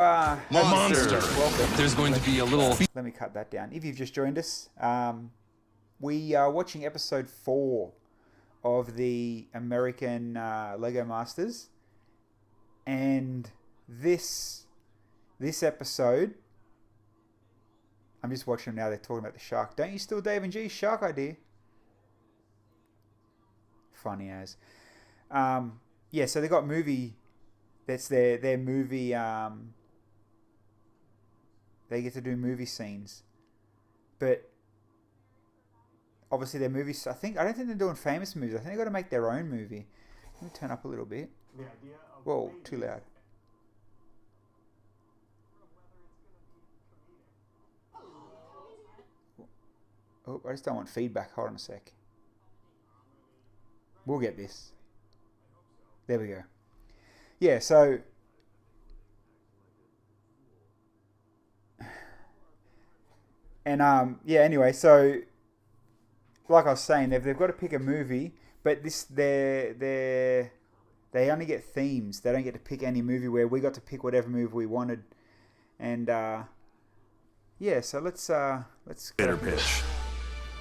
Monster. Welcome. There's going to be a little... Let me cut that down. If you've just joined us, we are watching episode 4 of the American Lego Masters. And this episode, I'm just watching them now, they're talking about the shark. Don't you steal Dave and G's shark idea? Funny as. Yeah, so they got movie... That's their movie... They get to do movie scenes. But obviously their movies, I don't think they're doing famous movies. I think they've got to make their own movie. Let me turn up a little bit. Whoa, too loud. Oh, I just don't want feedback. Hold on a sec. We'll get this. There we go. Yeah, so... And yeah, anyway, so like I was saying, they've got to pick a movie, but they only get themes. They don't get to pick any movie, where we got to pick whatever movie we wanted. And yeah, so let's Better pitch.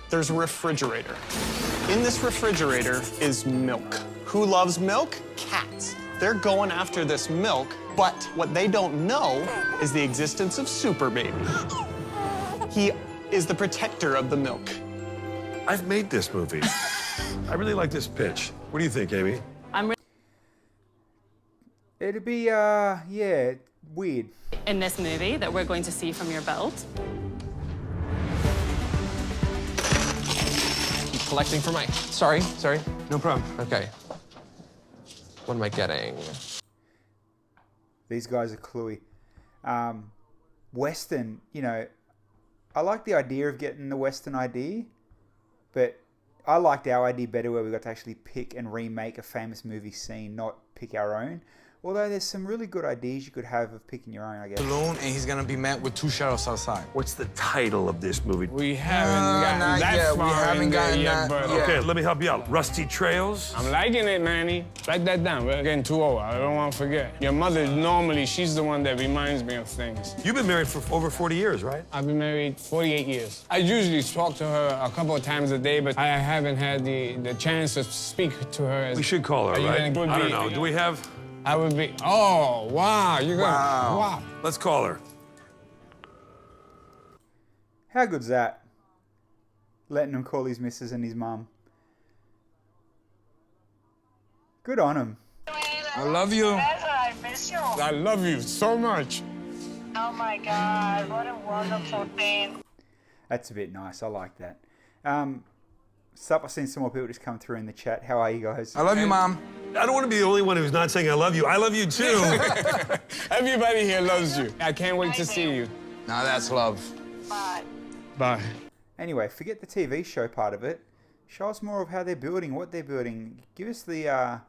There's a refrigerator. In this refrigerator is milk. Who loves milk? Cats. They're going after this milk, but what they don't know is the existence of Super Baby. He is the protector of the milk. I've made this movie. I really like this pitch. What do you think, Amy? It'd be yeah, weird. In this movie that we're going to see from your belt. Keep collecting for my... Sorry. No problem. Okay. What am I getting? These guys are cluey. Western, you know, I like the idea of getting the Western idea, but I liked our idea better, where we got to actually pick and remake a famous movie scene, not pick our own. Although there's some really good ideas you could have of picking your own, I guess. Alone, and he's gonna be met with 2 sheriffs outside. What's the title of this movie? We haven't gotten that far. We haven't gotten yet, that. but Okay, let me help you out. Rusty Trails? I'm liking it, Manny. Write that down. We're getting too old. I don't want to forget. Your mother, normally, she's the one that reminds me of things. You've been married for over 40 years, right? I've been married 48 years. I usually talk to her a couple of times a day, but I haven't had the chance to speak to her. We should call her, right? I don't know. Do we have... I would be... Oh, wow. You're gonna... Wow. Let's call her. How good's that? Letting him call his missus and his mum. Good on him. I love you. I miss you. I love you so much. Oh my God, what a wonderful thing. That's a bit nice. I like that. Sup, I've seen some more people just come through in the chat. How are you guys? I love you, Mom. I don't want to be the only one who's not saying I love you. I love you too. Everybody here loves you. I can't wait to see you. Now that's love. Bye. Bye. Anyway, forget the TV show part of it. Show us more of how they're building, what they're building. Give us the...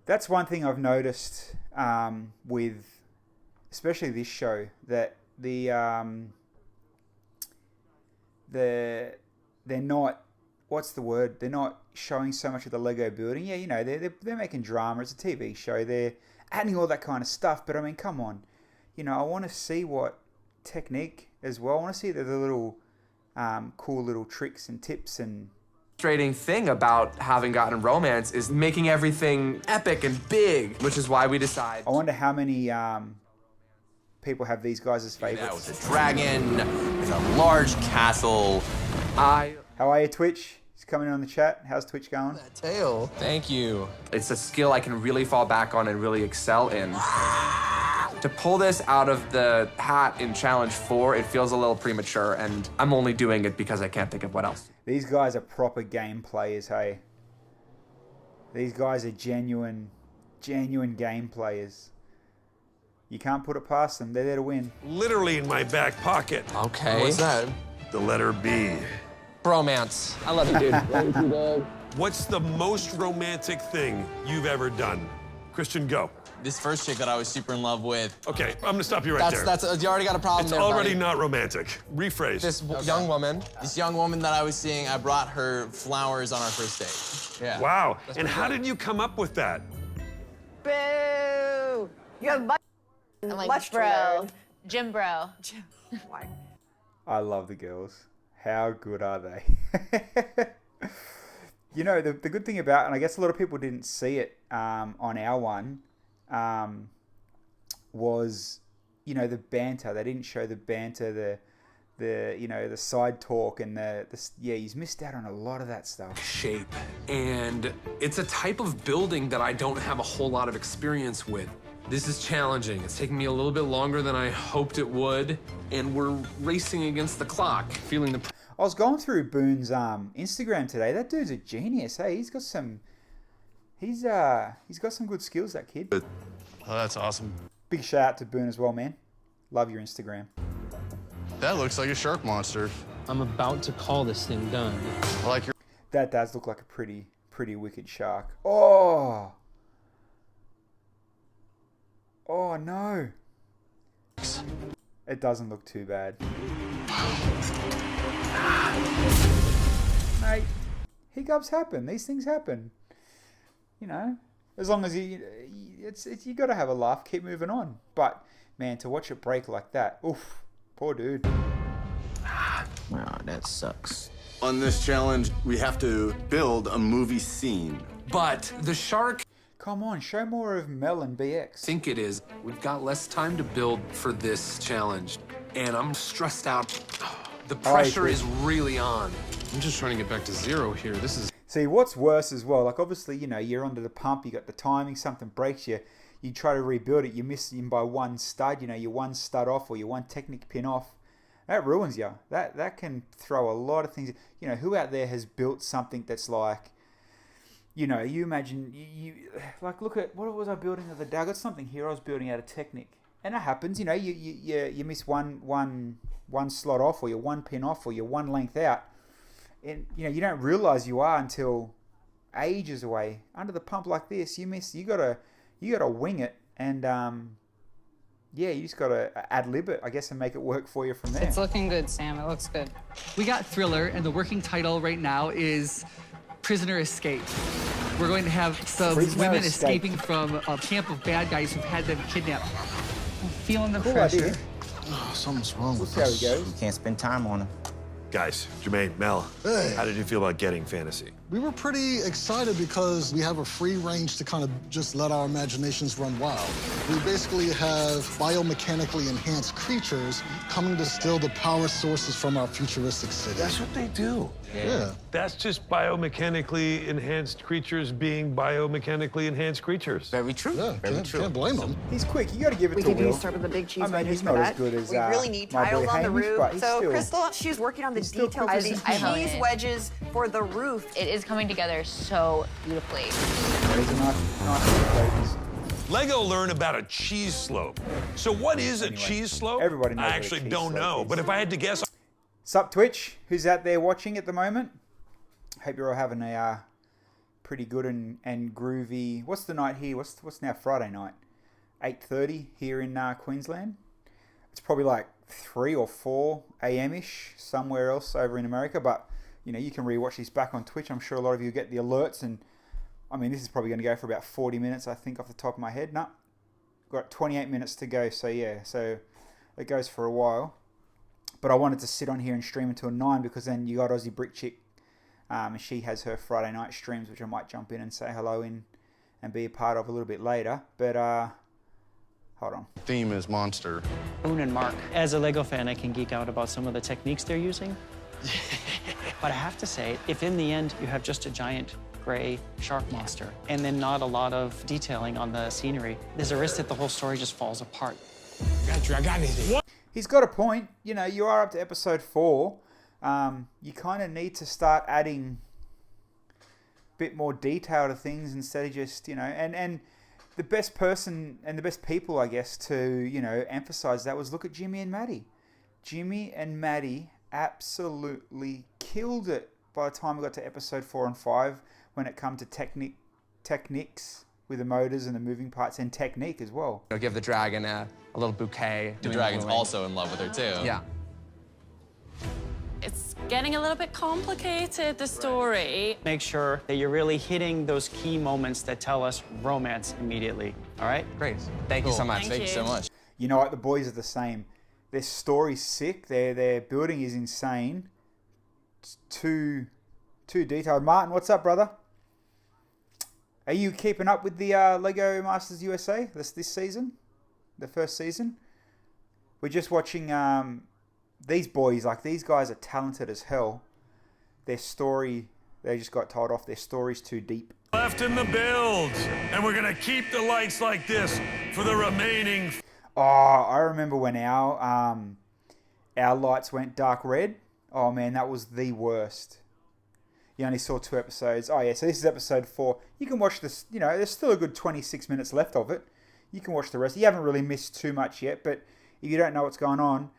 That's one thing I've noticed with, especially this show, that they're not, what's the word? They're not showing so much of the Lego building. Yeah, you know, they're making drama. It's a TV show. They're adding all that kind of stuff. But I mean, come on. You know, I want to see what technique as well. I want to see the little cool little tricks and tips and... Frustrating thing about having gotten romance is making everything epic and big, which is why we decide. I wonder how many people have these guys as favorites. That was a dragon with a large castle. How are you, Twitch? It's coming in on the chat. How's Twitch going? That tail. Thank you. It's a skill I can really fall back on and really excel in. To pull this out of the hat in Challenge 4, it feels a little premature, and I'm only doing it because I can't think of what else. These guys are proper game players, hey. These guys are genuine game players. You can't put it past them. They're there to win. Literally in my back pocket. Okay. What's that? The letter B. Bromance. I love you, dude. What's the most romantic thing you've ever done? Christian, go. This first chick that I was super in love with. Okay, I'm gonna stop you right there. You already got a problem It's there, already buddy. not romantic. Rephrase. This young woman. This young woman that I was seeing, I brought her flowers on our first date. Yeah. Wow. And how did you come up with that? Boo! You have like Much to bro. learn. Gym bro. I love the girls. How good are they? You know, the good thing about, and I guess a lot of people didn't see it on our one, was, you know, the banter. They didn't show the banter, the you know, the side talk and yeah, he's missed out on a lot of that stuff. Shape. And it's a type of building that I don't have a whole lot of experience with. This is challenging. It's taking me a little bit longer than I hoped it would, and we're racing against the clock, feeling the... I was going through Boone's Instagram today. That dude's a genius. Hey, he's got some good skills, that kid. Oh, that's awesome. Big shout out to Boone as well, man. Love your Instagram. That looks like a shark monster. I'm about to call this thing done. I like your... That does look like a pretty wicked shark. Oh! Oh, no. It doesn't look too bad. Mate, hiccups happen. These things happen. You know, as long as you got to have a laugh, keep moving on. But, man, to watch it break like that, oof, poor dude. Wow, that sucks. On this challenge, we have to build a movie scene. But the shark... Come on, show more of Mel and BX. I think it is. We've got less time to build for this challenge, and I'm stressed out. The pressure is really on. I'm just trying to get back to zero here. This is... See, what's worse as well, like obviously, you know, you're under the pump, you got the timing, something breaks you, you try to rebuild it, you miss him by one stud, you know, you're one stud off or you're one technique pin off. That ruins you. That can throw a lot of things. You know, who out there has built something that's like, you know, you imagine, you like, look at, what was I building the other day? I got something here I was building out of Technic. And that happens, you know, you miss one slot off, or you're one pin off, or you're one length out. And, you know, you don't realize you are until ages away. Under the pump like this, you gotta wing it. And, yeah, you just gotta ad-lib it, I guess, and make it work for you from there. It's looking good, Sam. It looks good. We got Thriller, and the working title right now is Prisoner Escape. We're going to have some women escaping from a camp of bad guys who've had them kidnapped. I'm feeling the pressure. Idea. Oh, something's wrong with Let's us. see how he goes. You can't spend time on him. Guys, Jermaine, Mel, how did you feel about getting fantasy? We were pretty excited because we have a free range to kind of just let our imaginations run wild. We basically have biomechanically enhanced creatures coming to steal the power sources from our futuristic city. That's what they do. Yeah. That's just biomechanically enhanced creatures being biomechanically enhanced creatures. Very true. Yeah, Very true. Can't blame them. He's quick. You got to give it We to could Will. start with the big cheese I mean, he's for not that. as good as We really need my boy tiles on the Hamish, roof. but he's So still, Crystal, she's working on the he's still details quick of as these a fish. cheese wedges for the roof. It is coming together so beautifully. He's a nice Lego learned about a cheese slope. So what is a cheese slope? Everybody knows I what a actually cheese don't slope know, is. but if I had to guess... Sup, Twitch? Who's out there watching at the moment? Hope you're all having a pretty good and groovy... What's the night here? What's now Friday night? 8:30 here in Queensland. It's probably like 3 or 4 a.m.-ish somewhere else over in America, but you know, you can rewatch this back on Twitch. I'm sure a lot of you get the alerts, and I mean, this is probably going to go for about 40 minutes, I think, off the top of my head. No, got 28 minutes to go, so yeah, so it goes for a while. But I wanted to sit on here and stream until 9 because then you got Aussie Brick Chick, and she has her Friday night streams, which I might jump in and say hello in and be a part of a little bit later. But hold on. Theme is monster. Boone and Mark. As a Lego fan, I can geek out about some of the techniques they're using. But I have to say, if in the end you have just a giant gray shark monster and then not a lot of detailing on the scenery, there's a risk that the whole story just falls apart. I got it. He's got a point. You know, you are up to episode 4. You kind of need to start adding a bit more detail to things instead of just, you know, and the best person and the best people, I guess, to, you know, emphasize that was look at Jimmy and Maddie. Jimmy and Maddie absolutely killed it by the time we got to episode 4 and 5 when it come to techniques with the motors and the moving parts and technique as well. You know, give the dragon a little bouquet. The dragon's also in love with her, too. Yeah. It's getting a little bit complicated, the story. Make sure that you're really hitting those key moments that tell us romance immediately, all right? Great. Thank you so much. Thank you so much. You know what? The boys are the same. Their story's sick. Their building is insane. It's too detailed. Martin, what's up, brother? Are you keeping up with the Lego Masters USA this season? The first season? We're just watching these boys. Like, these guys are talented as hell. Their story, they just got told off. Their story's too deep. Left in the builds, and we're gonna keep the lights like this for the remaining. Oh, I remember when our lights went dark red. Oh man, that was the worst. You only saw 2 episodes. Oh yeah, so this is episode 4. You can watch this, you know, there's still a good 26 minutes left of it. You can watch the rest. You haven't really missed too much yet, but if you don't know what's going on,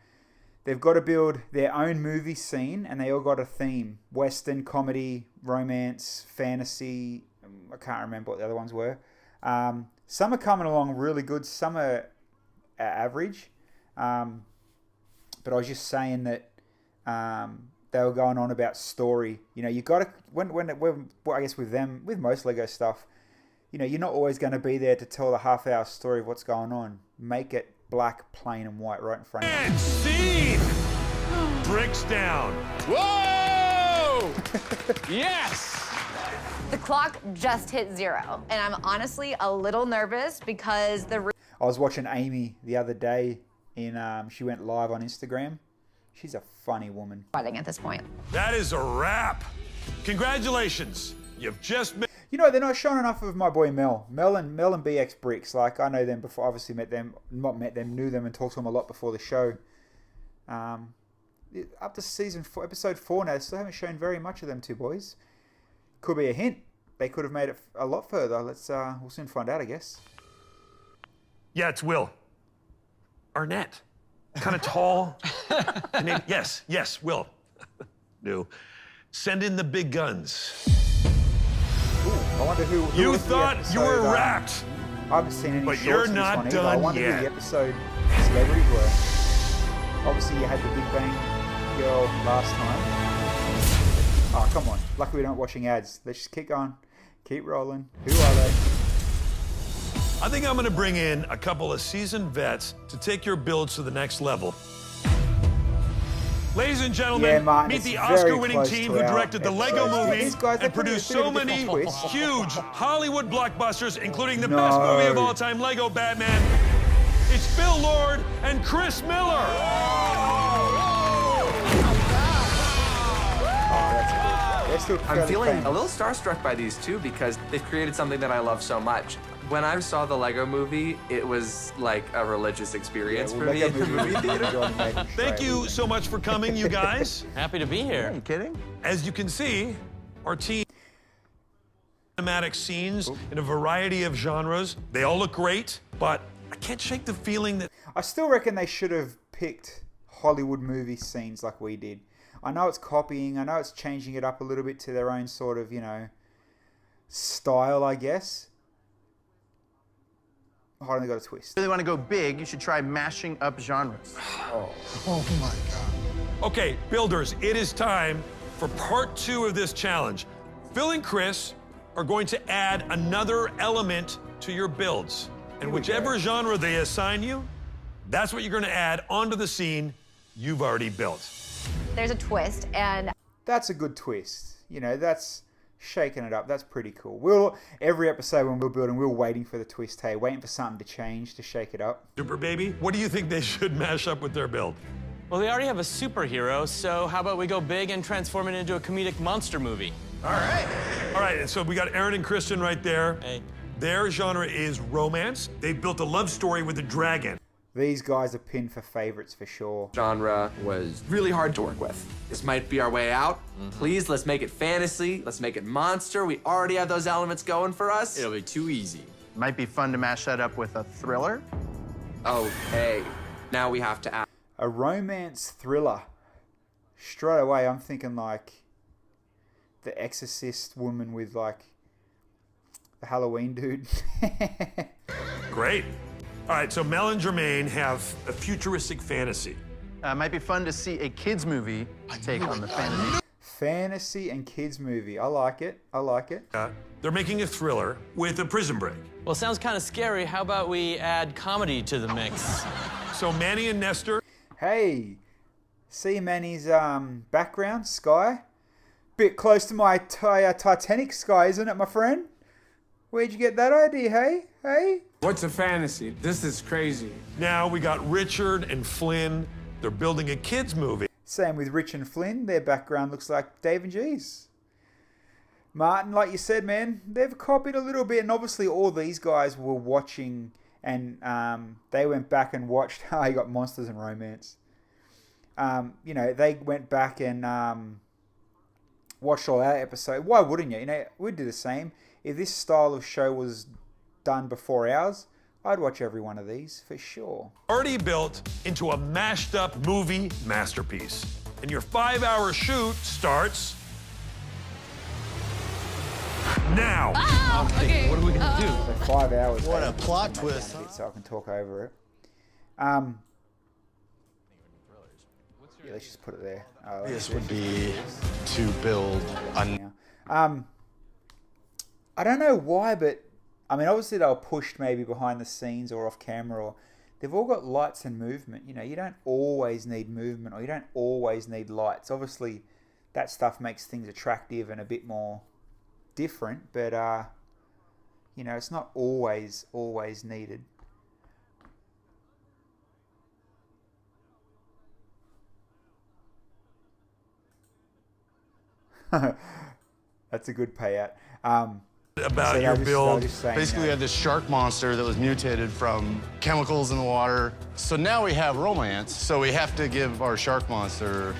they've got to build their own movie scene, and they all got a theme. Western, comedy, romance, fantasy. I can't remember what the other ones were. Some are coming along really good. Some are average. But I was just saying that they were going on about story. You know, you got to, when I guess with them, with most Lego stuff, you know, you're not always going to be there to tell the half-hour story of what's going on. Make it black, plain, and white right in front of you. And scene! Bricks down. Whoa! Yes! The clock just hit 0, and I'm honestly a little nervous because I was watching Amy the other day, she went live on Instagram. She's a funny woman. Fighting at this point. That is a wrap. Congratulations. You've just made... You know, they're not showing enough of my boy Mel. Mel and BX Bricks. Like, I know them before, obviously knew them and talked to them a lot before the show. Up to season 4, episode 4 now, still haven't shown very much of them two boys. Could be a hint. They could have made it a lot further. We'll soon find out, I guess. Yeah, it's Will. Arnett. Kind of tall. Yes, Will. No. Send in the big guns. Ooh, I wonder who you thought you were wrapped. I haven't seen any but shorts you're of this not one done either. I wonder yet. who the episode celebrities were. Obviously, you had the Big Bang girl last time. Oh, come on. Luckily, we're not watching ads. Let's just keep going. Keep rolling. Who are they? I think I'm going to bring in a couple of seasoned vets to take your builds to the next level. Ladies and gentlemen, Yeah, Martin, meet it's the very Oscar-winning close team to who our directed the Lego episodes. movie These guys, and produced so many huge Hollywood blockbusters, including the best movie of all time, Lego Batman. It's Bill Lord and Chris Miller. I'm feeling a little starstruck by these two because they've created something that I love so much. When I saw the Lego movie, it was like a religious experience for me in the movie theater. Thank you so much for coming, you guys. Happy to be here. Are you kidding? As you can see, our team cinematic scenes in a variety of genres. They all look great, but I can't shake the feeling that I still reckon they should have picked Hollywood movie scenes like we did. I know it's copying. I know it's changing it up a little bit to their own sort of, you know, style, I guess. Hold on, they got a twist. If you really want to go big, you should try mashing up genres. Oh my God. Okay, builders, it is time for part 2 of this challenge. Phil and Chris are going to add another element to your builds. And whichever genre they assign you, that's what you're going to add onto the scene you've already built. There's a twist, and That's a good twist. You know, that's shaking it up. That's pretty cool. Every episode when we're building, we're waiting for the twist, hey, waiting for something to change, to shake it up. Super Baby, what do you think they should mash up with their build? Well, they already have a superhero, so how about we go big and transform it into a comedic monster movie? All right, and so we got Aaron and Kristen right there. Hey. Their genre is romance. They've built a love story with a dragon. These guys are pinned for favorites for sure. Genre was really hard to work with. This might be our way out. Please, let's make it fantasy. Let's make it monster. We already have those elements going for us. It'll be too easy. Might be fun to mash that up with a thriller. Okay, now we have to add A romance thriller. Straight away, I'm thinking like the Exorcist woman with like the Halloween dude. Great. All right, so Mel and Jermaine have a futuristic fantasy. Might be fun to see a kids movie take on the fantasy. Fantasy and kids movie. I like it. I like it. They're making a thriller with a prison break. Well, sounds kind of scary. How about we add comedy to the mix? So Manny and Nestor. Hey, see Manny's background, sky? Bit close to my Titanic sky, isn't it, my friend? Where'd you get that idea, hey? Hey? What's a fantasy? This is crazy. Now we got Richard and Flynn. They're building a kids movie. Same with Rich and Flynn. Their background looks like Dave and G's. Martin, like you said, man, they've copied a little bit. And obviously all these guys were watching and they went back and watched how he got Monsters and Romance. You know, they went back and watched all our episodes. Why wouldn't you? You know, we'd do the same. If this style of show was done before ours, I'd watch every one of these for sure. Already built into a mashed up movie masterpiece. And your 5-hour shoot starts now. Oh, okay. What are we gonna do? So 5 hours. What a plot twist, huh? So I can talk over it. Yeah, let's just put it there. This would be to build a... I don't know why, but I mean, obviously they were pushed maybe behind the scenes or off camera, or they've all got lights and movement. You know, you don't always need movement, or you don't always need lights. Obviously, that stuff makes things attractive and a bit more different, but you know, it's not always needed. That's a good payout. About so your build. Basically, we had this shark monster that was mutated from chemicals in the water. So now we have romance. So we have to give our shark monster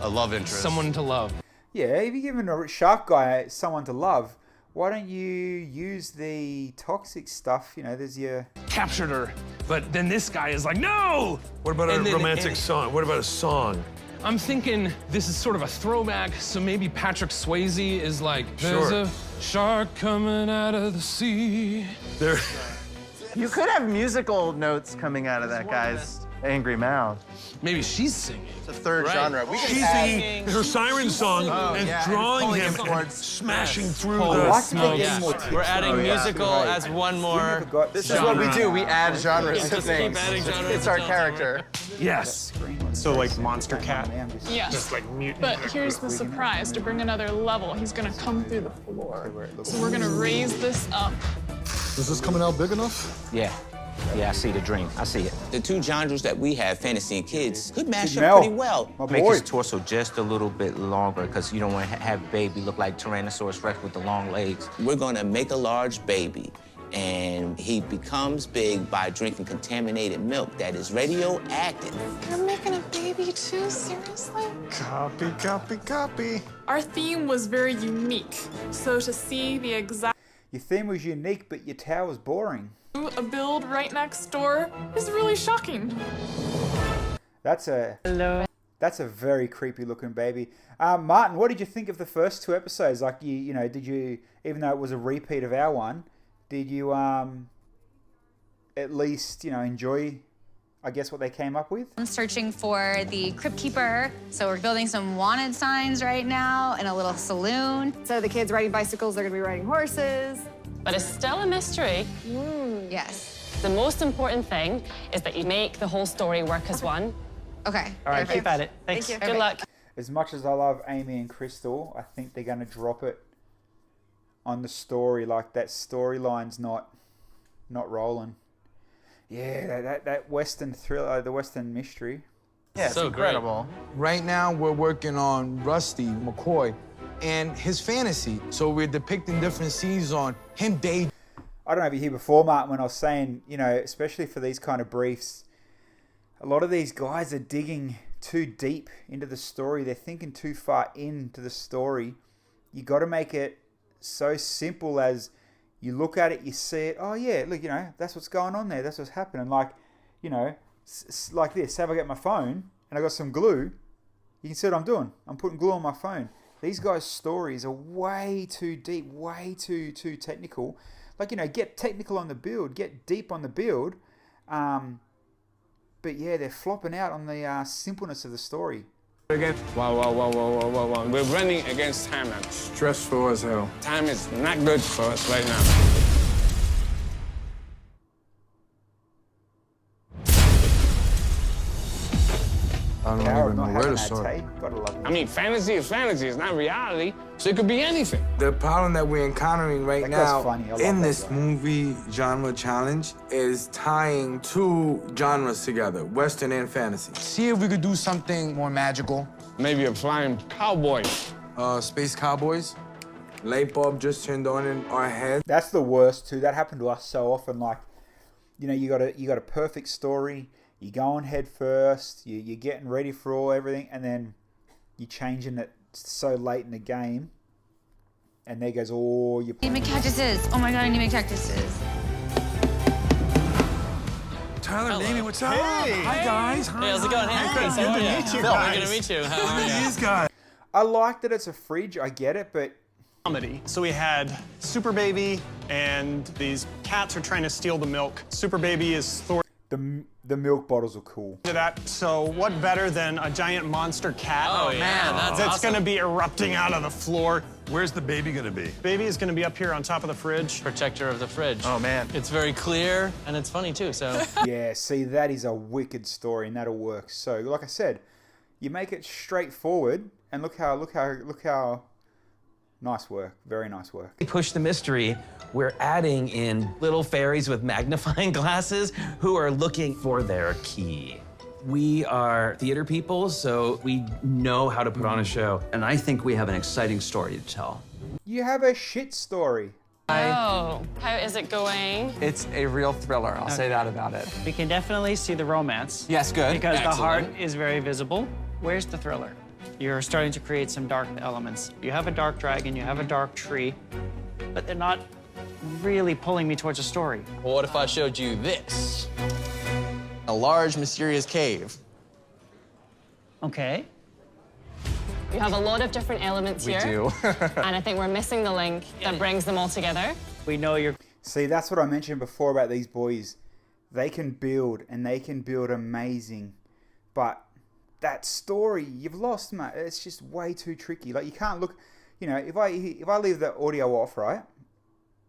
a love interest. Someone to love. Yeah, if you're giving a shark guy someone to love, why don't you use the toxic stuff? You know, there's your... Captured her, but then this guy is like, no! What about a romantic song? What about a song? I'm thinking this is sort of a throwback, so maybe Patrick Swayze is like, there's a shark coming out of the sea. There. You could have musical notes coming out of that guy's angry mouth. Maybe she's singing. It's a third genre. We She's singing her siren song and drawing him and smashing through the smoke. We're adding musical as one more. This is what we do. We add genres to Just things. keep adding genres It's our until- character. Yes. So like Monster Cat? Yes. Just like mutant. But here's the surprise. To bring another level, he's gonna come through the floor. So we're gonna raise this up. Is this coming out big enough? Yeah. Yeah, I see the dream. I see it. The two genres that we have, fantasy and kids, could match Big up Mel, pretty well. my Make boy. his torso just a little bit longer because you don't want to have baby look like Tyrannosaurus Rex with the long legs. We're gonna make a large baby, and he becomes big by drinking contaminated milk that is radioactive. You're making a baby too? Seriously? Copy, copy, copy. Our theme was very unique. So to see the exact Your theme was unique, but your tower's boring. a build right next door is really shocking. That's a very creepy looking baby. Martin, what did you think of the first two episodes? Like you know, did you, even though it was a repeat of our one, did you at least, you know, enjoy, I guess, what they came up with? I'm searching for the Crypt Keeper. So we're building some wanted signs right now in a little saloon. So the kids riding bicycles, they're gonna be riding horses. But it's still a mystery. Yes. The most important thing is that you make the whole story work as one. Okay. All right, keep at it. Thanks. Thank you. Good luck. As much as I love Amy and Crystal, I think they're going to drop it on the story. Like, that storyline's not rolling. Yeah, that Western thriller, the Western mystery. Yeah, it's incredible. Right now, we're working on Rusty McCoy and his fantasy. So we're depicting different scenes on him dating. I don't know if you hear before, Martin, when I was saying, you know, especially for these kind of briefs, a lot of these guys are digging too deep into the story. They're thinking too far into the story. You got to make it so simple as you look at it, you see it. Oh yeah, look, you know, that's what's going on there. That's what's happening. Like, you know, like this. Say if I get my phone and I got some glue, you can see what I'm doing. I'm putting glue on my phone. These guys' stories are way too deep, way too technical. Like, you know, get technical on the build, get deep on the build. But yeah, they're flopping out on the simpleness of the story. Again, wow. We're running against time now. Stressful as hell. Time is not good for us right now. I don't Power of even not know where having to that start. tape. Gotta love it. I mean, fantasy is fantasy. It's not reality. So it could be anything. The problem that we're encountering right That guy's now funny. I love in that this guy. movie genre challenge is tying two genres together, Western and fantasy. See if we could do something more magical. Maybe a flying cowboy. Space cowboys. Light bulb just turned on in our head. That's the worst too. That happened to us so often. Like, you know, you got a perfect story. You're going head first. You're getting ready for everything, and then you're changing it so late in the game. And there goes all your. I need to make cactuses. Oh my god, I need to make cactuses. Tyler, Navy, what's up? Hi, guys. Hi, Hey, how's it going? Hey, Chris, how are you? Good to meet you. How are you? These guys. I like that it's a fridge. I get it, but Comedy. So we had Super Baby, and these cats are trying to steal the milk. Super Baby is thwarted the milk bottles are cool. to that. So what better than a giant monster cat? Oh, yeah. Man, that's awesome. going to be erupting out of the floor. Where's the baby gonna be? Baby is going to be up here on top of the fridge. Protector of the fridge. Oh, man. It's very clear, and it's funny, too, so. Yeah, see, that is a wicked story, and that'll work. So, like I said, you make it straightforward, and look how nice work. Very nice work. We push the mystery. We're adding in little fairies with magnifying glasses who are looking for their key. We are theater people, so we know how to put on a show. And I think we have an exciting story to tell. You have a shit story. Oh, how is it going? It's a real thriller, I'll say that about it. We can definitely see the romance. Yes, good. Because the heart Excellent. is very visible. Where's the thriller? You're starting to create some dark elements. You have a dark dragon, you have a dark tree, but they're not really pulling me towards a story. Well, what if I showed you this? A large, mysterious cave. Okay. You have a lot of different elements We here. do. And I think we're missing the link that brings them all together. We know you're... See, that's what I mentioned before about these boys. They can build, and they can build amazing. But that story, you've lost, mate. It's just way too tricky. Like, you can't look... You know, if I leave the audio off, right?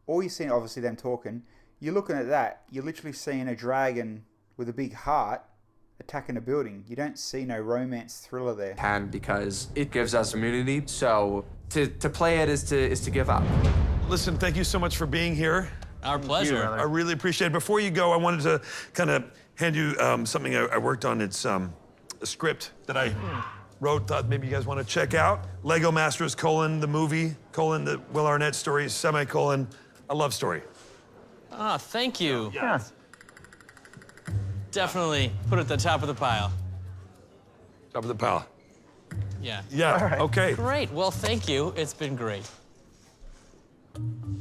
All you're seeing, obviously, them talking. You're looking at that. You're literally seeing a dragon with a big heart attacking a building. You don't see no romance thriller there. And because it gives us immunity, so to play it is to give up. Listen, thank you so much for being here. Our pleasure. I really appreciate it. Before you go, I wanted to kind of hand you something I worked on. It's a script that I wrote, thought maybe you guys want to check out. Lego Masters, the movie, the Will Arnett story, semicolon, a love story. Ah, thank you. Yes. Definitely put it at the top of the pile. Top of the pile. Yeah. Yeah, okay. Great. Well, thank you. It's been great.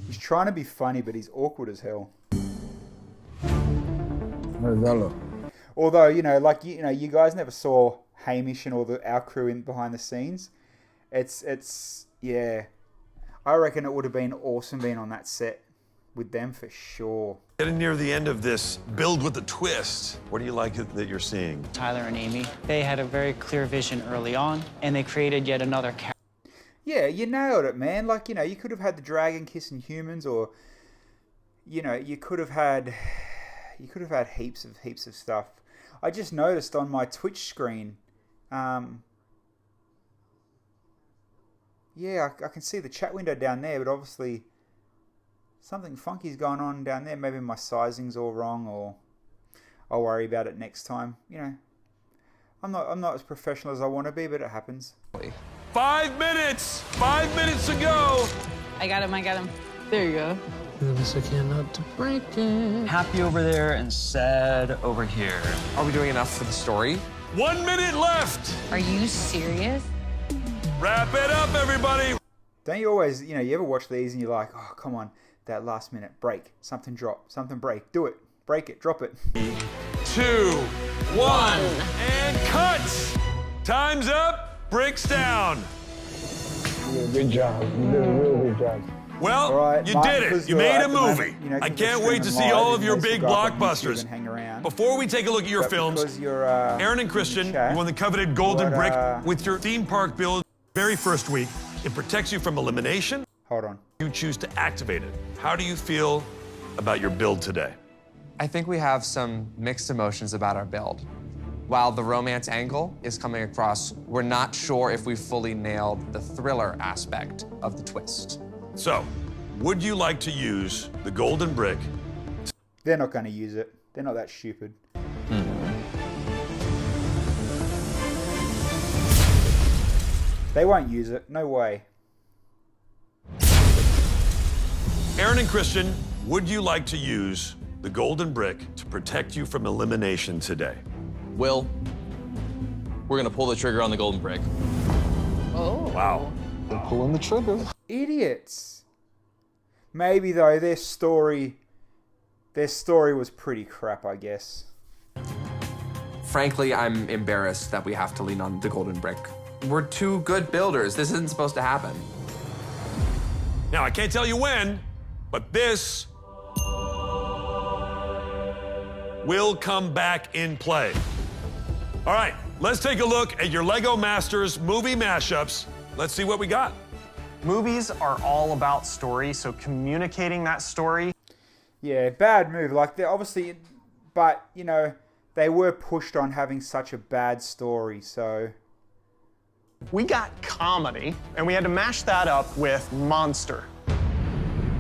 He's trying to be funny, but he's awkward as hell. How does that look? Although, you know, like, you know, you guys never saw Hamish and our crew in behind the scenes. It's yeah. I reckon it would have been awesome being on that set with them for sure. Getting near the end of this build with a twist. What do you like that you're seeing? Tyler and Amy, they had a very clear vision early on, and they created yet another character. Yeah, you nailed it, man. Like, you know, you could have had the dragon kissing humans, or, you know, you could have had heaps of stuff. I just noticed on my Twitch screen, yeah, I can see the chat window down there, but obviously something funky's going on down there. Maybe my sizing's all wrong, or I'll worry about it next time. You know, I'm not as professional as I want to be, but it happens. 5 minutes! 5 minutes to go! I got him. There you go. Do this again, not to break it. Happy over there and sad over here. Are we doing enough for the story? 1 minute left! Are you serious? Wrap it up, everybody! Don't you always, you know, you ever watch these and you're like, oh, come on, that last minute, break, something drop, something break, do it, break it, drop it. 2, 1, and cut! Time's up, bricks down. You did a good job. You did a real good job. Well, right, you Martin, did it. because You you're made a at the moment, movie. you know, I because can't you're wait to streaming see all live, of you your basically big go up on YouTube blockbusters. and hang around. Before we take a look at your But films, because you're, Aaron and Christian, you won the coveted Golden Brick with your theme park build very first week. It protects you from elimination. Hold on. You choose to activate it. How do you feel about your build today? I think we have some mixed emotions about our build. While the romance angle is coming across, we're not sure if we fully nailed the thriller aspect of the twist. So, would you like to use the golden brick? They're not going to use it. They're not that stupid. They won't use it. No way. Aaron and Christian, would you like to use the golden brick to protect you from elimination today? Will, we're gonna pull the trigger on the golden brick. Oh. Wow. They're pulling the trigger. Idiots. Maybe though, their story was pretty crap, I guess. Frankly, I'm embarrassed that we have to lean on the golden brick. We're two good builders. This isn't supposed to happen. Now, I can't tell you when, but this will come back in play. All right, let's take a look at your LEGO Masters movie mashups. Let's see what we got. Movies are all about story, so communicating that story. Yeah, bad move. Like, they're obviously, but, you know, they were pushed on having such a bad story, so. We got comedy, and we had to mash that up with monster.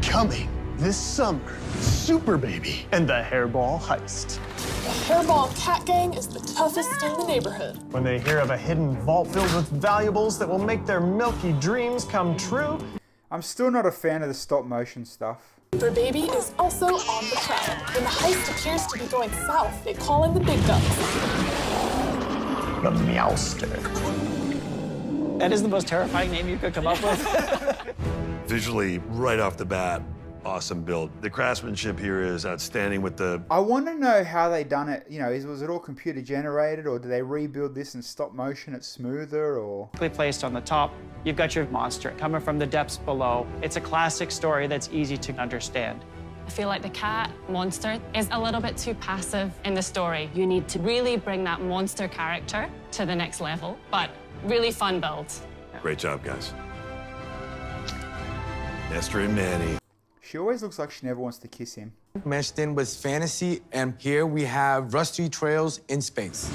Coming this summer, Super Baby and the Hairball Heist. The Hairball Cat Gang is the toughest in the neighborhood. When they hear of a hidden vault filled with valuables that will make their milky dreams come true. I'm still not a fan of the stop motion stuff. Super Baby is also on the prowl. When the heist appears to be going south, they call in the big guns. The Meowster. That is the most terrifying name you could come up with. Visually, right off the bat, awesome build. The craftsmanship here is outstanding with the... I want to know how they done it. You know, was it all computer generated, or did they rebuild this in stop motion? It's smoother, or... Placed on the top, you've got your monster coming from the depths below. It's a classic story that's easy to understand. I feel like the cat monster is a little bit too passive in the story. You need to really bring that monster character to the next level, but really fun build. Great job, guys. Esther and Manny. She always looks like she never wants to kiss him. Meshed in with fantasy, and here we have Rusty Trails in space.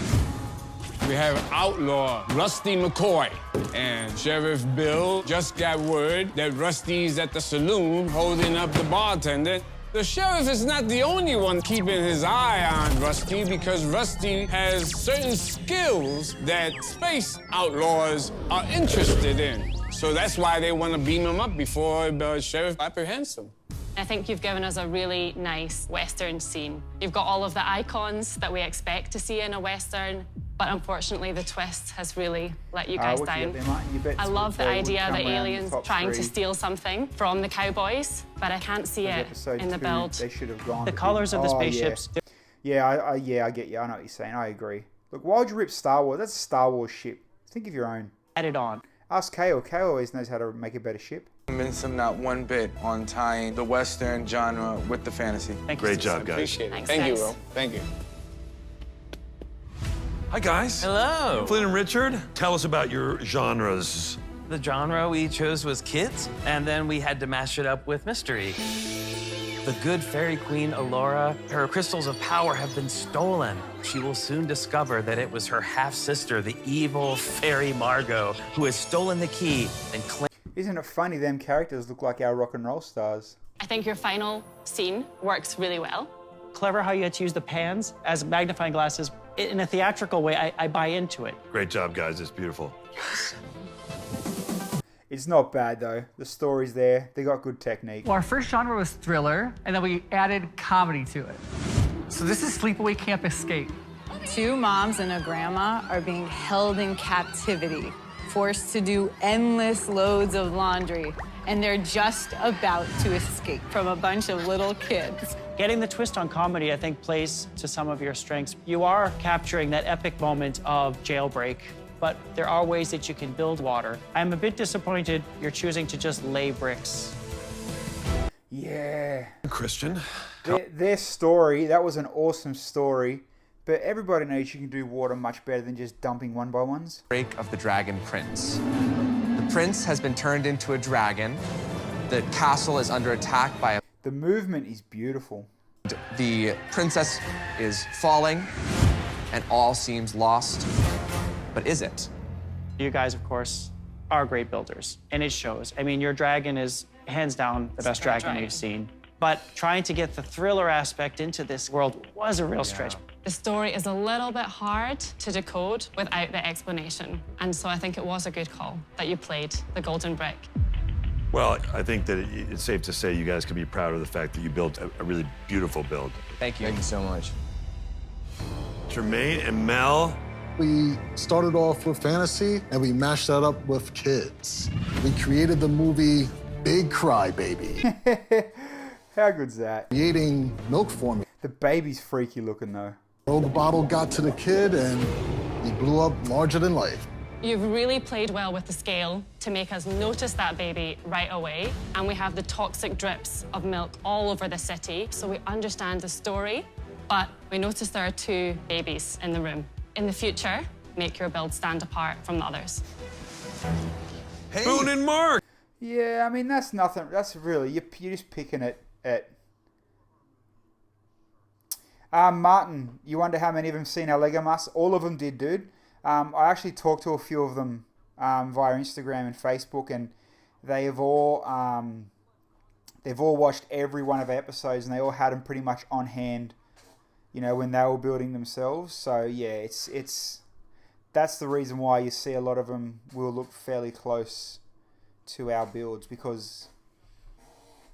We have outlaw Rusty McCoy, and Sheriff Bill just got word that Rusty's at the saloon holding up the bartender. The sheriff is not the only one keeping his eye on Rusty, because Rusty has certain skills that space outlaws are interested in. So that's why they want to beam him up before the sheriff apprehends him. I think you've given us a really nice Western scene. You've got all of the icons that we expect to see in a Western, but unfortunately the twist has really let you guys down. I love the idea that aliens trying to steal something from the cowboys, but I can't see it in the build. They should have gone. The colors of the spaceships. Yeah, I get you. I know what you're saying. I agree. Look, why would you rip Star Wars? That's a Star Wars ship. Think of your own. Add it on. Ask Kale. Kale always knows how to make a better ship. Convince them not one bit on tying the Western genre with the fantasy. Great job, guys. Appreciate it. Thanks, Thank you, guys. Will. Thank you. Hi, guys. Hello. Flynn and Richard, tell us about your genres. The genre we chose was kids, and then we had to mash it up with mystery. The good fairy queen, Allura, her crystals of power have been stolen. She will soon discover that it was her half-sister, the evil fairy Margot, who has stolen the key and claimed... Isn't it funny them characters look like our rock and roll stars? I think your final scene works really well. Clever how you had to use the pans as magnifying glasses. In a theatrical way, I buy into it. Great job, guys. It's beautiful. It's not bad, though. The story's there. They got good technique. Well, our first genre was thriller, and then we added comedy to it. So this is Sleepaway Camp Escape. Two moms and a grandma are being held in captivity, forced to do endless loads of laundry, and they're just about to escape from a bunch of little kids. Getting the twist on comedy, I think, plays to some of your strengths. You are capturing that epic moment of jailbreak, but there are ways that you can build water. I'm a bit disappointed you're choosing to just lay bricks. Yeah. Christian? Their story, that was an awesome story, but everybody knows you can do water much better than just dumping one-by-ones. Break of the Dragon Prince. The prince has been turned into a dragon. The castle is under attack by a... The movement is beautiful. The princess is falling, and all seems lost. But is it? You guys, of course, are great builders, and it shows. I mean, your dragon is hands down the best dragon we've seen. But trying to get the thriller aspect into this world was a real stretch. The story is a little bit hard to decode without the explanation. And so I think it was a good call that you played the golden brick. Well, I think that it's safe to say you guys can be proud of the fact that you built a really beautiful build. Thank you. Thank you so much. Jermaine and Mel. We started off with fantasy, and we mashed that up with kids. We created the movie Big Cry Baby. How good's that? Creating milk formula. The baby's freaky looking, though. The bottle got to the kid, and he blew up larger than life. You've really played well with the scale to make us notice that baby right away. And we have the toxic drips of milk all over the city, so we understand the story. But we notice there are 2 babies in the room. In the future, make your build stand apart from the others. Hey. Boone and Mark. Yeah, I mean, that's nothing. That's really, you're just picking it at... Martin, you wonder how many of them seen our Lego Masters? All of them did, dude. I actually talked to a few of them via Instagram and Facebook, and they've all watched every one of our episodes, and they all had them pretty much on hand, you know, when they were building themselves. So yeah, that's the reason why you see a lot of them will look fairly close to our builds, because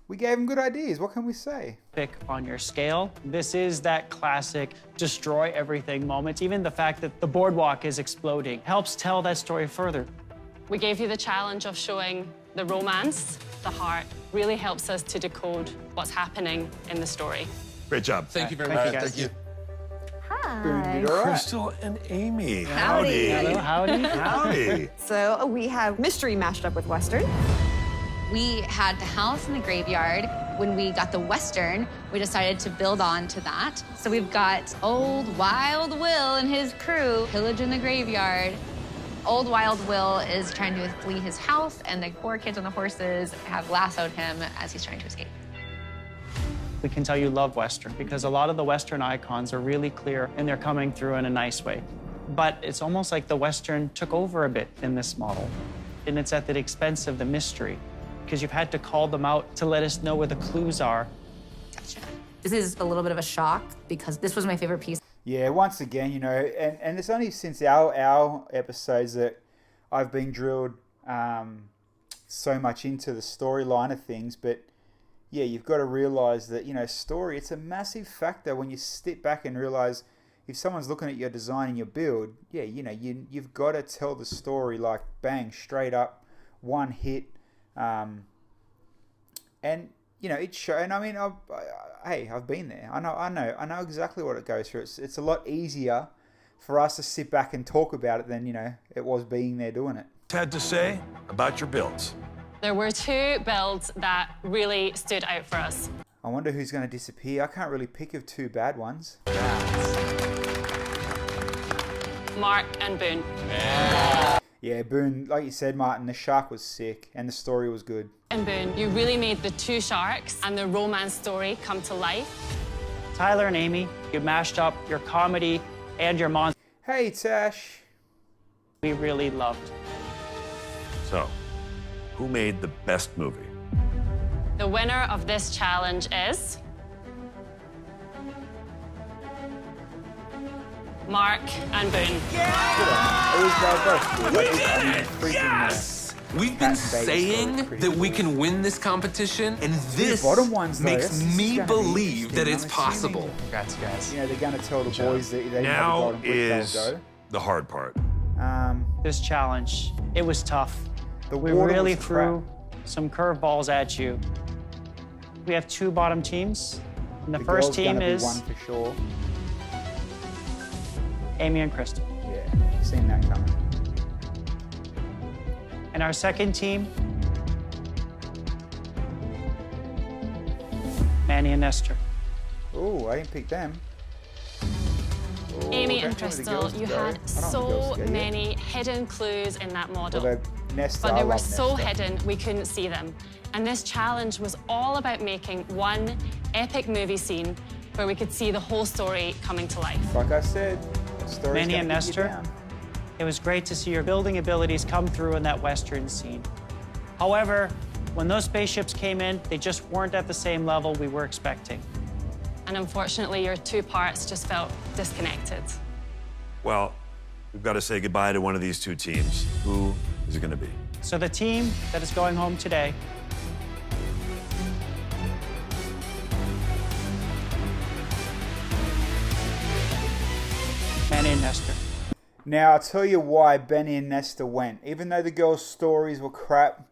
we gave them good ideas. What can we say? Pick on your scale. This is that classic destroy everything moment. Even the fact that the boardwalk is exploding helps tell that story further. We gave you the challenge of showing the romance, the heart, really helps us to decode what's happening in the story. Great job. Thank you very much. Thank you. Hi. Crystal and Amy. Howdy. Hello, howdy. Howdy. So we have mystery mashed up with Western. We had the house in the graveyard. When we got the Western, we decided to build on to that. So we've got Old Wild Will and his crew pillaging the graveyard. Old Wild Will is trying to flee his house, and the 4 kids on the horses have lassoed him as he's trying to escape. We can tell you love Western because a lot of the Western icons are really clear and they're coming through in a nice way. But it's almost like the Western took over a bit in this model, and it's at the expense of the mystery, because you've had to call them out to let us know where the clues are. Gotcha. This is a little bit of a shock because this was my favorite piece. Yeah, once again, you know, and it's only since our episodes that I've been drilled so much into the storyline of things. But yeah, you've got to realize that, you know, story, it's a massive factor when you step back and realize if someone's looking at your design and your build, yeah, you know, you've got to tell the story like bang, straight up, one hit. And you know, it shows. And I mean, I've been there. I know exactly what it goes through. It's a lot easier for us to sit back and talk about it than, you know, it was being there doing it. Had to say about your builds. There were 2 builds that really stood out for us. I wonder who's going to disappear. I can't really pick of 2 bad ones. Mark and Boone. Yeah, Boone, like you said, Martin, the shark was sick and the story was good. And Boone, you really made the 2 sharks and the romance story come to life. Tyler and Amy, you mashed up your comedy and your monster. Hey, Tash. We really loved. So, who made the best movie? The winner of this challenge is Mark and Boone. We did it! Yes! We've been saying that we can win this competition, and this makes me believe that it's possible. Congrats, guys. You know, they're going to tell the boys that they Now never got them, is the hard part. This challenge, it was tough. We water really was threw some curveballs at you. We have 2 bottom teams. And the first girl's team gonna be is one for sure. Amy and Crystal. Yeah, seen that coming. And our second team, Manny and Esther. Oh, I didn't pick them. Amy and Crystal, you had so many hidden clues in that model. Well, Nesta, but they were love so Nesta. hidden, we couldn't see them. And this challenge was all about making one epic movie scene where we could see the whole story coming to life. Like I said, Manny and Nestor, it was great to see your building abilities come through in that Western scene. However, when those spaceships came in, they just weren't at the same level we were expecting. And unfortunately, your two parts just felt disconnected. Well, we've got to say goodbye to one of these two teams. Who is it going to be? So the team that is going home today Manny and Nestor. Now, I'll tell you why Benny and Nestor went. Even though the girls' stories were crap,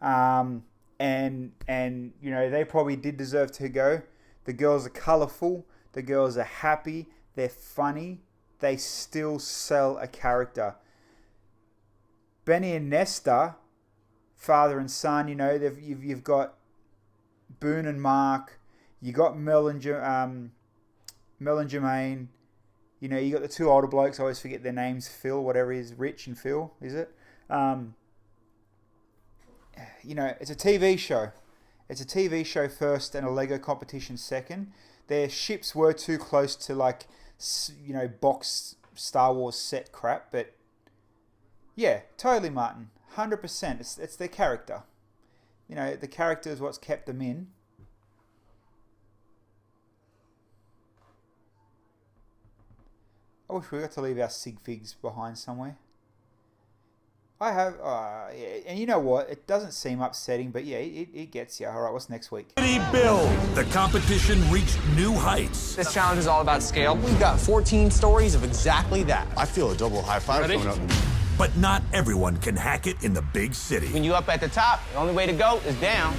and you know, they probably did deserve to go. The girls are colourful. The girls are happy. They're funny. They still sell a character. Benny and Nestor, father and son, you know, you've got Boone and Mark. You got Mel and Jermaine. You know, you got the two older blokes. I always forget their names. Phil, whatever it is, Rich and Phil, is it? You know, it's a TV show. It's a TV show first and a Lego competition second. Their ships were too close to, like, you know, box Star Wars set crap. But yeah, totally, Martin. 100%. It's their character. You know, the character is what's kept them in. I wish we got to leave our sig figs behind somewhere. I have, yeah, and you know what? It doesn't seem upsetting, but yeah, it gets you. All right, what's next week? Bill, the competition reached new heights. This challenge is all about scale. We've got 14 stories of exactly that. I feel a double high five coming up. But not everyone can hack it in the big city. When you up at the top, the only way to go is down.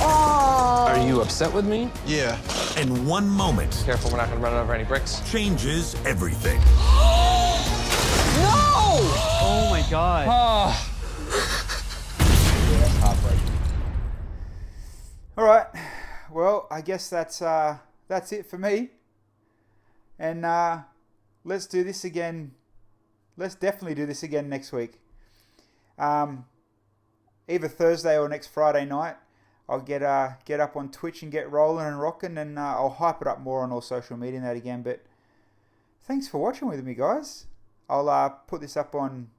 Are you upset with me? Yeah. And one moment. Careful, we're not gonna run over any bricks. Changes everything. No! Oh my God. Yeah, that's heartbreaking. All right. Well, I guess that's it for me. And let's do this again. Let's definitely do this again next week. Either Thursday or next Friday night. I'll get up on Twitch and get rolling and rocking, and I'll hype it up more on all social media and that again. But thanks for watching with me, guys. I'll put this up on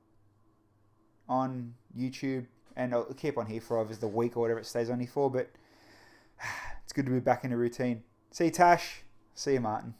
YouTube, and I'll keep on here for over the week or whatever it stays on here for. But it's good to be back in a routine. See you, Tash. See you, Martin.